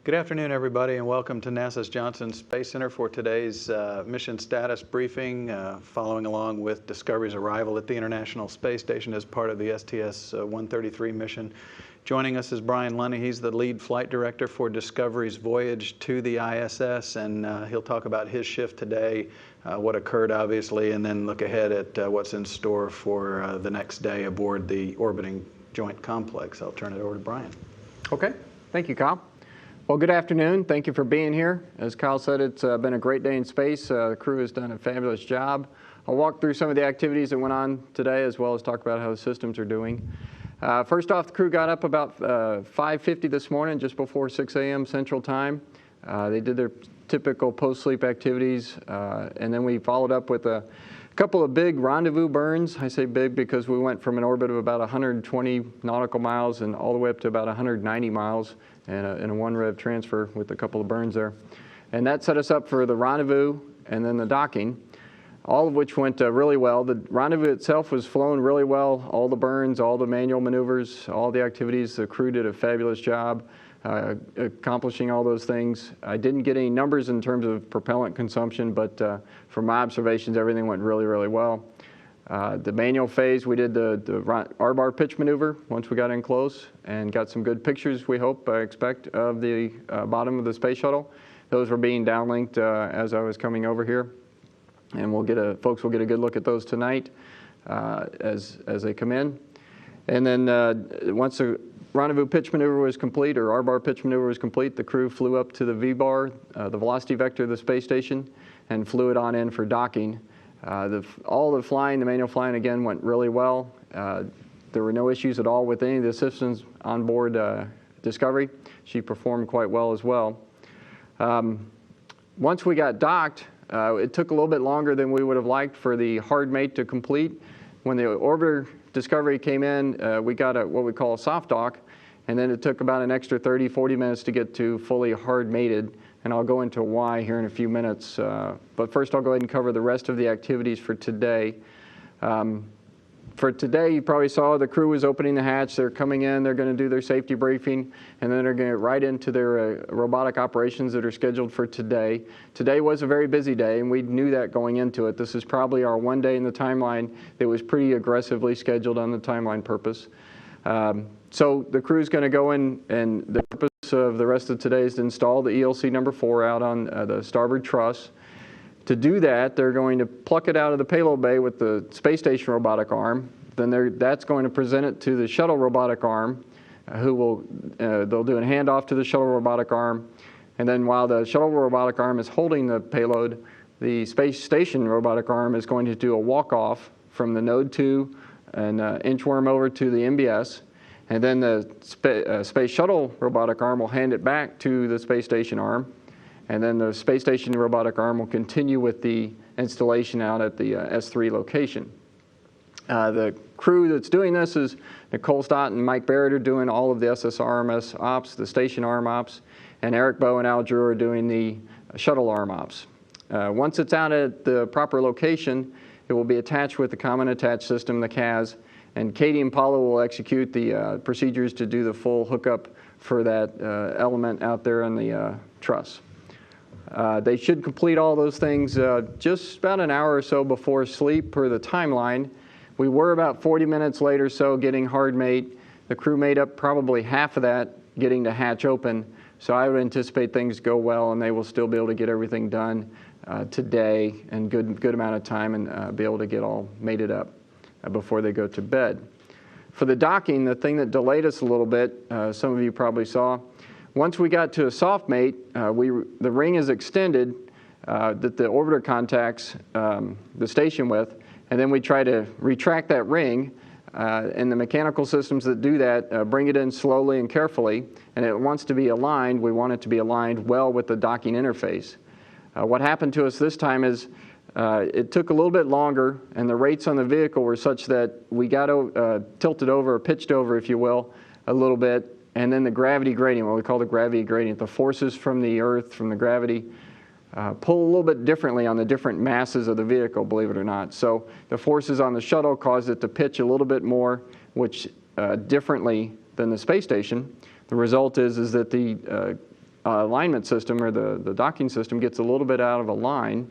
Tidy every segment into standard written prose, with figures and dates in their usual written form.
Good afternoon, everybody, and welcome to NASA's Johnson Space Center for today's mission status briefing, following along with Discovery's arrival at the International Space Station as part of the STS-133 mission. Joining us is Brian Lunny. He's the lead flight director for Discovery's voyage to the ISS, and he'll talk about his shift today, what occurred, obviously, and then look ahead at what's in store for the next day aboard the orbiting joint complex. I'll turn it over to Brian. Okay. Thank you, Kyle. Well, good afternoon. Thank you for being here. As Kyle said, it's been a great day in space. The crew has done a fabulous job. I'll walk through some of the activities that went on today, as well as talk about how the systems are doing. First off, the crew got up about 5:50 this morning, just before 6 a.m. Central Time. They did their typical post-sleep activities, and then we followed up with a couple of big rendezvous burns. I say big because we went from an orbit of about 120 nautical miles and all the way up to about 190 miles and a one-rev transfer with a couple of burns there. And that set us up for the rendezvous and then the docking, all of which went really well. The rendezvous itself was flown really well. All the burns, all the manual maneuvers, all the activities, the crew did a fabulous job accomplishing all those things. I didn't get any numbers in terms of propellant consumption, but from my observations, everything went really, really well. The manual phase, we did the R-bar pitch maneuver once we got in close and got some good pictures, we hope, expect, of the bottom of the space shuttle. Those were being downlinked as I was coming over here. And folks will get a good look at those tonight as they come in. And then once the rendezvous pitch maneuver was complete, or R-bar pitch maneuver was complete, the crew flew up to the V-bar, the velocity vector of the space station, and flew it on in for docking. All the flying, the manual flying, again, went really well. There were no issues at all with any of the systems on board Discovery. She performed quite well as well. Once we got docked, it took a little bit longer than we would have liked for the hard mate to complete. When the orbiter Discovery came in, we got what we call a soft dock, and then it took about an extra 30, 40 minutes to get to fully hard mated, and I'll go into why here in a few minutes. But first I'll go ahead and cover the rest of the activities for today. For today, you probably saw the crew was opening the hatch. They're coming in, they're going to do their safety briefing, and then they're going to get right into their robotic operations that are scheduled for today. Today was a very busy day, and we knew that going into it. This is probably our one day in the timeline that was pretty aggressively scheduled on the timeline purpose. So the crew's going to go in, and the purpose of the rest of today is to install the ELC number 4 out on the starboard truss. To do that, they're going to pluck it out of the payload bay with the space station robotic arm. Then that's going to present it to the shuttle robotic arm, they'll do a handoff to the shuttle robotic arm. And then while the shuttle robotic arm is holding the payload, the space station robotic arm is going to do a walk-off from the node 2 and inchworm over to the MBS. And then the space shuttle robotic arm will hand it back to the space station arm. And then the space station robotic arm will continue with the installation out at the S3 location. The crew that's doing this is Nicole Stott and Mike Barrett are doing all of the SSRMS ops, the station arm ops, and Eric Bowe and Al Drew are doing the shuttle arm ops. Once it's out at the proper location, it will be attached with the Common Attach System, the CAS, and Katie and Paula will execute the procedures to do the full hookup for that element out there on the truss. They should complete all those things just about an hour or so before sleep per the timeline. We were about 40 minutes late or so getting hard mate. The crew made up probably half of that getting the hatch open. So I would anticipate things go well and they will still be able to get everything done today in good amount of time and be able to get all mated up before they go to bed. For the docking, the thing that delayed us a little bit, some of you probably saw, once we got to a soft mate, the ring is extended that the orbiter contacts the station with, and then we try to retract that ring, and the mechanical systems that do that bring it in slowly and carefully, and it wants to be aligned. We want it to be aligned well with the docking interface. What happened to us this time is it took a little bit longer, and the rates on the vehicle were such that we got tilted over, or pitched over, if you will, a little bit, and then the gravity gradient, what we call the gravity gradient, the forces from the Earth, from the gravity, pull a little bit differently on the different masses of the vehicle, believe it or not. So the forces on the shuttle caused it to pitch a little bit more, which differently than the space station. The result is that the alignment system, or the docking system, gets a little bit out of a line.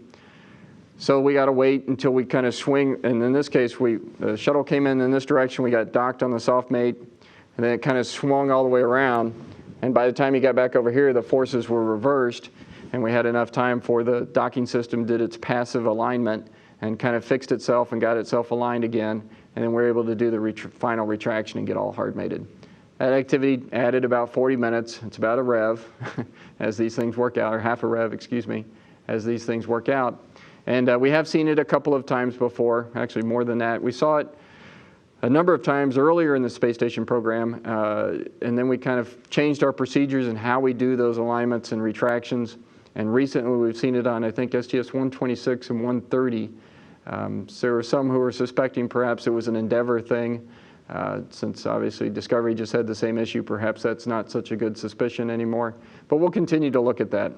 So we got to wait until we kind of swing, and in this case, the shuttle came in this direction, we got docked on the soft mate, and then it kind of swung all the way around, and by the time he got back over here, the forces were reversed, and we had enough time for the docking system did its passive alignment and kind of fixed itself and got itself aligned again, and then we're able to do the final retraction and get all hard mated. That activity added about 40 minutes. It's about a rev as these things work out, or half a rev, excuse me, as these things work out. And we have seen it a couple of times before, actually more than that. We saw it a number of times earlier in the space station program, and then we kind of changed our procedures and how we do those alignments and retractions. And recently we've seen it on, I think, STS 126 and 130. So there were some who were suspecting perhaps it was an Endeavour thing. Since obviously Discovery just had the same issue, perhaps that's not such a good suspicion anymore. But we'll continue to look at that.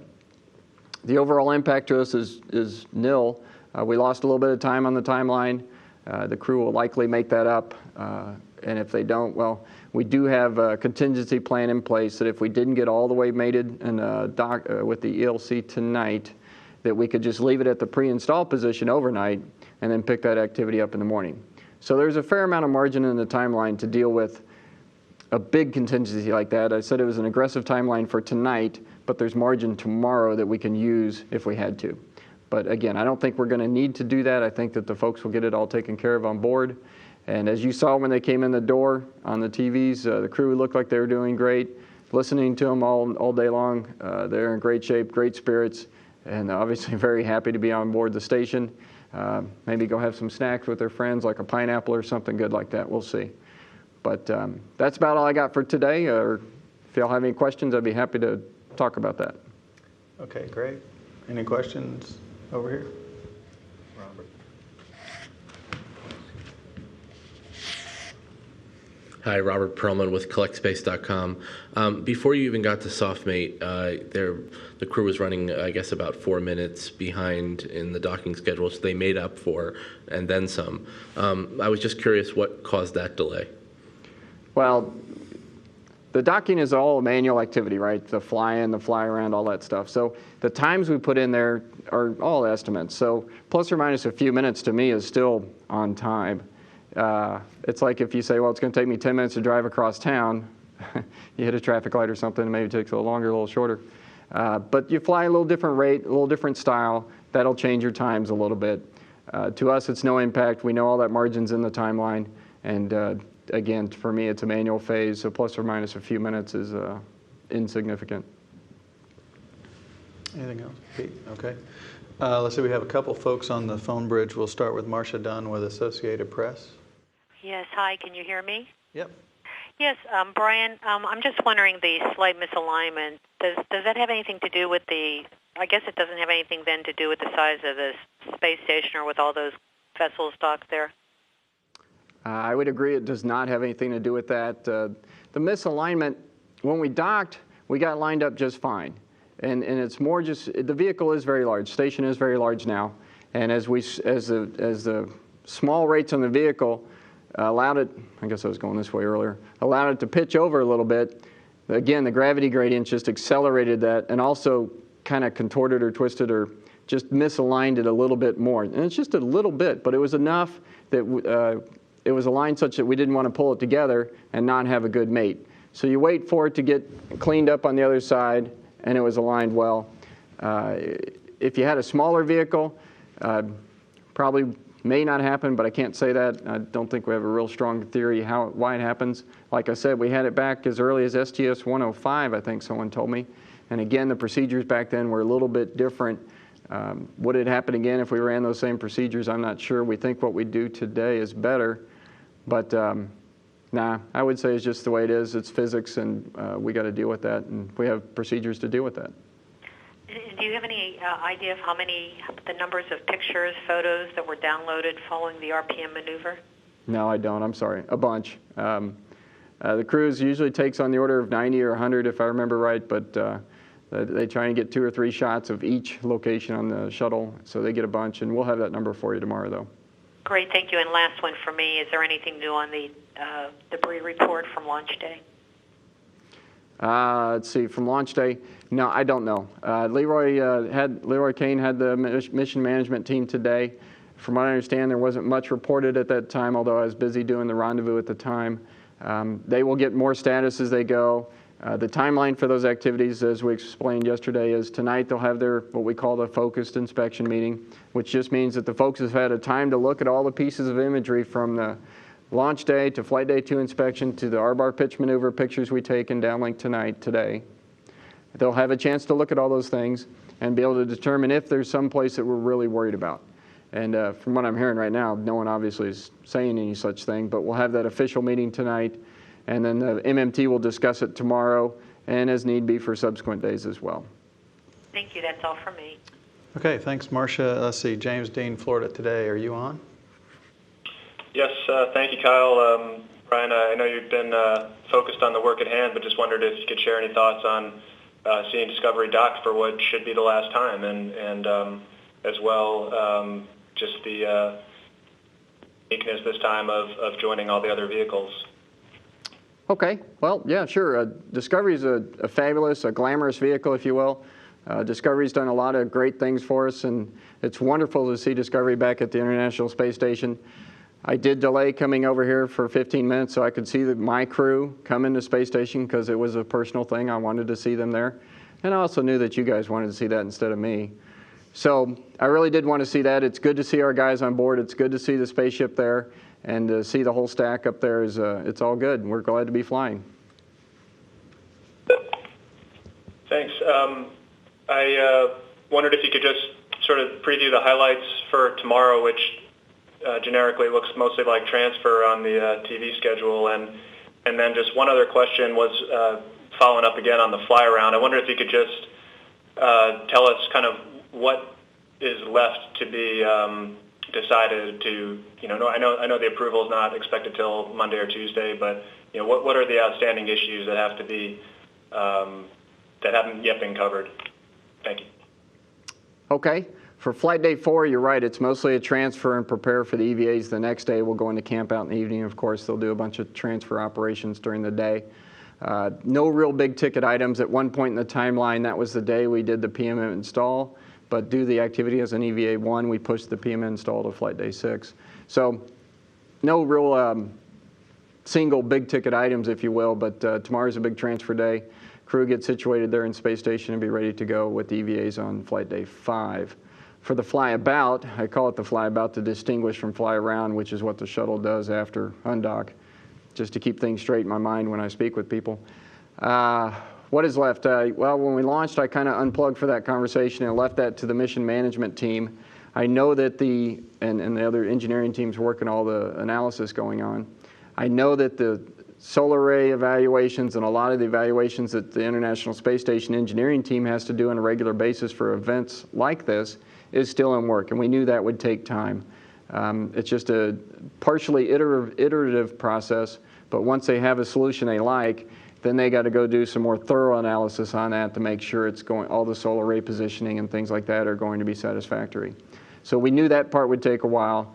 The overall impact to us is nil. We lost a little bit of time on the timeline. The crew will likely make that up. And if they don't, well, we do have a contingency plan in place that if we didn't get all the way mated and with the ELC tonight, that we could just leave it at the pre-install position overnight and then pick that activity up in the morning. So there's a fair amount of margin in the timeline to deal with a big contingency like that. I said it was an aggressive timeline for tonight, but there's margin tomorrow that we can use if we had to. But again, I don't think we're going to need to do that. I think that the folks will get it all taken care of on board. And as you saw when they came in the door on the TVs, the crew looked like they were doing great. Listening to them all day long, they're in great shape, great spirits, and obviously very happy to be on board the station. Maybe go have some snacks with their friends, like a pineapple or something good like that. We'll see. But that's about all I got for today. Or if y'all have any questions, I'd be happy to talk about that. Okay, great. Any questions over here? Robert. Hi, Robert Perlman with CollectSpace.com. Before you even got to SoftMate, the crew was running, I guess, about 4 minutes behind in the docking schedule, so they made up for and then some. I was just curious what caused that delay. Well, the docking is all manual activity, right? The fly in, the fly around, all that stuff. So the times we put in there are all estimates. So plus or minus a few minutes to me is still on time. It's like if you say, well, it's going to take me 10 minutes to drive across town. You hit a traffic light or something, maybe it takes a little longer, a little shorter. But you fly a little different rate, a little different style. That'll change your times a little bit. To us, it's no impact. We know all that margin's in the timeline. And again, for me, it's a manual phase, so plus or minus a few minutes is insignificant. Anything else? Pete? Okay. Let's see, we have a couple folks on the phone bridge. We'll start with Marcia Dunn with Associated Press. Yes, hi, can you hear me? Yep. Yes, Brian, I'm just wondering, the slight misalignment, does that have anything to do with I guess it doesn't have anything then to do with the size of the space station or with all those vessels docked there? I would agree it does not have anything to do with that. The misalignment, when we docked, we got lined up just fine. And it's more just, the vehicle is very large, station is very large now. And as the small rates on the vehicle allowed it, I guess I was going this way earlier, allowed it to pitch over a little bit, again, the gravity gradient just accelerated that and also kind of contorted or twisted or just misaligned it a little bit more. And it's just a little bit, but it was enough that it was aligned such that we didn't want to pull it together and not have a good mate. So you wait for it to get cleaned up on the other side, and it was aligned well. If you had a smaller vehicle, probably may not happen, but I can't say that. I don't think we have a real strong theory why it happens. Like I said, we had it back as early as STS 105, I think someone told me. And again, the procedures back then were a little bit different. Would it happen again if we ran those same procedures? I'm not sure. We think what we do today is better. But nah, I would say it's just the way it is. It's physics, and we got to deal with that, and we have procedures to deal with that. Do you have any idea of the numbers of pictures, photos that were downloaded following the RPM maneuver? No, I don't. I'm sorry. A bunch. The cruise usually takes on the order of 90 or 100, if I remember right, but they try and get 2 or 3 shots of each location on the shuttle, so they get a bunch, and we'll have that number for you tomorrow, though. Great, thank you. And last one for me, is there anything new on the debris report from launch day? Let's see, from launch day, no, I don't know. Leroy Kane had the mission management team today. From what I understand, there wasn't much reported at that time, although I was busy doing the rendezvous at the time. They will get more status as they go. The timeline for those activities, as we explained yesterday, is tonight they'll have their what we call the focused inspection meeting, which just means that the folks have had a time to look at all the pieces of imagery from the launch day to flight day 2 inspection to the R-bar pitch maneuver pictures we take in downlink today. They'll have a chance to look at all those things and be able to determine if there's some place that we're really worried about. And from what I'm hearing right now, no one obviously is saying any such thing, but we'll have that official meeting tonight, and then the MMT will discuss it tomorrow and as need be for subsequent days as well. Thank you. That's all for me. Okay, thanks, Marcia. Let's see, James Dean, Florida Today. Are you on? Yes, thank you, Kyle. Brian, I know you've been focused on the work at hand, but just wondered if you could share any thoughts on seeing Discovery docked for what should be the last time, and as well just the uniqueness this time of joining all the other vehicles. Okay, well, yeah, sure. Discovery is a fabulous, a glamorous vehicle, if you will. Discovery's done a lot of great things for us, and it's wonderful to see Discovery back at the International Space Station. I did delay coming over here for 15 minutes so I could see my crew come into space station because it was a personal thing. I wanted to see them there. And I also knew that you guys wanted to see that instead of me. So I really did want to see that. It's good to see our guys on board. It's good to see the spaceship there. And to see the whole stack up there, it's all good. We're glad to be flying. Thanks. I wondered if you could just sort of preview the highlights for tomorrow, which generically looks mostly like transfer on the TV schedule. And then just one other question was following up again on the fly around. I wonder if you could just tell us kind of what is left to be decided to, I know the approval is not expected till Monday or Tuesday, but what are the outstanding issues that have to be that haven't yet been covered? Thank you. Okay. For flight day 4, you're right. It's mostly a transfer and prepare for the EVAs. The next day, we'll go into camp out in the evening. Of course, they'll do a bunch of transfer operations during the day. No real big ticket items. At one point in the timeline, that was the day we did the PMM install. But due to the activity as an EVA 1, we pushed the PMM install to flight day 6. So no real single big ticket items, if you will, but tomorrow's a big transfer day. Crew gets situated there in space station and be ready to go with the EVAs on flight day 5. For the fly about, I call it the fly about to distinguish from fly around, which is what the shuttle does after undock, just to keep things straight in my mind when I speak with people. What is left? Well, when we launched, I kind of unplugged for that conversation and left that to the mission management team. I know that and the other engineering teams working all the analysis going on. I know that the solar array evaluations and a lot of the evaluations that the International Space Station engineering team has to do on a regular basis for events like this is still in work, and we knew that would take time. It's just a partially iterative process, but once they have a solution they like, then they got to go do some more thorough analysis on that to make sure it's going, all the solar array positioning and things like that are going to be satisfactory. So we knew that part would take a while.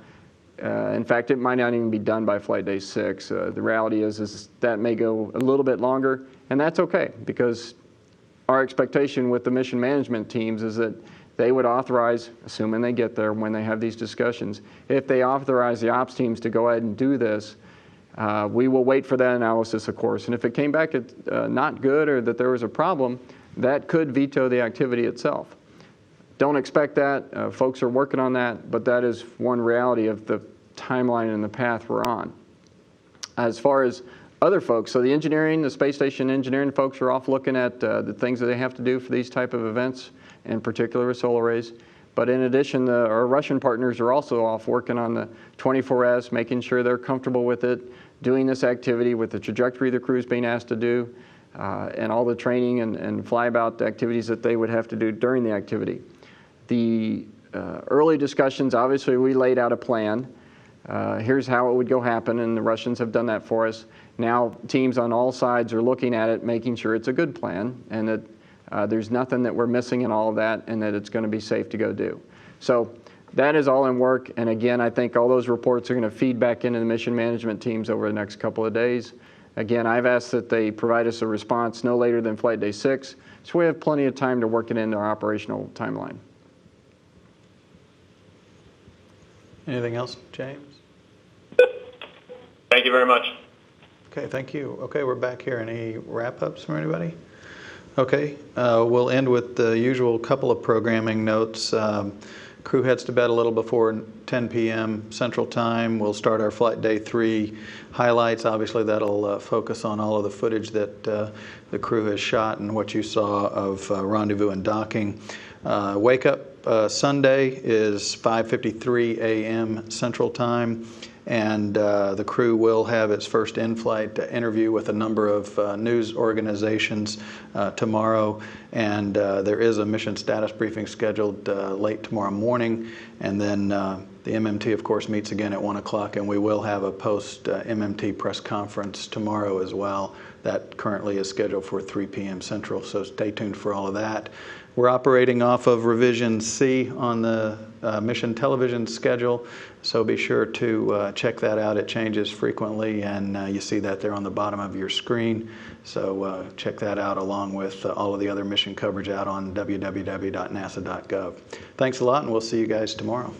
In fact, it might not even be done by flight day 6. The reality is that may go a little bit longer, and that's okay, because our expectation with the mission management teams is that they would authorize, assuming they get there when they have these discussions, if they authorize the ops teams to go ahead and do this, we will wait for that analysis, of course. And if it came back not good or that there was a problem, that could veto the activity itself. Don't expect that. Folks are working on that, but that is one reality of the timeline and the path we're on. As far as other folks, so the space station engineering folks are off looking at the things that they have to do for these type of events, in particular with solar arrays. But in addition, our Russian partners are also off working on the 24S, making sure they're comfortable with it, doing this activity with the trajectory the crew's being asked to do, and all the training and flyabout activities that they would have to do during the activity. The early discussions, obviously we laid out a plan. Here's how it would go happen, and the Russians have done that for us. Now teams on all sides are looking at it, making sure it's a good plan, and that there's nothing that we're missing in all of that, and that it's going to be safe to go do. So that is all in work, and again, I think all those reports are going to feed back into the mission management teams over the next couple of days, Again, I've asked that they provide us a response no later than Flight Day 6, so we have plenty of time to work it into our operational timeline. Anything else, James? Thank you very much. Okay, thank you. Okay, we're back here. Any wrap-ups from anybody? Okay, we'll end with the usual couple of programming notes. Crew heads to bed a little before 10 p.m. Central Time. We'll start our Flight Day 3 highlights. Obviously, that'll focus on all of the footage that the crew has shot and what you saw of rendezvous and docking. Wake up Sunday is 5:53 a.m. Central Time. And the crew will have its first in-flight interview with a number of news organizations tomorrow. And there is a mission status briefing scheduled late tomorrow morning. And then the MMT, of course, meets again at 1 o'clock. And we will have a post-MMT press conference tomorrow as well. That currently is scheduled for 3 p.m. Central, so stay tuned for all of that. We're operating off of revision C on the mission television schedule, so be sure to check that out. It changes frequently, and you see that there on the bottom of your screen. So check that out along with all of the other mission coverage out on www.nasa.gov. Thanks a lot, and we'll see you guys tomorrow.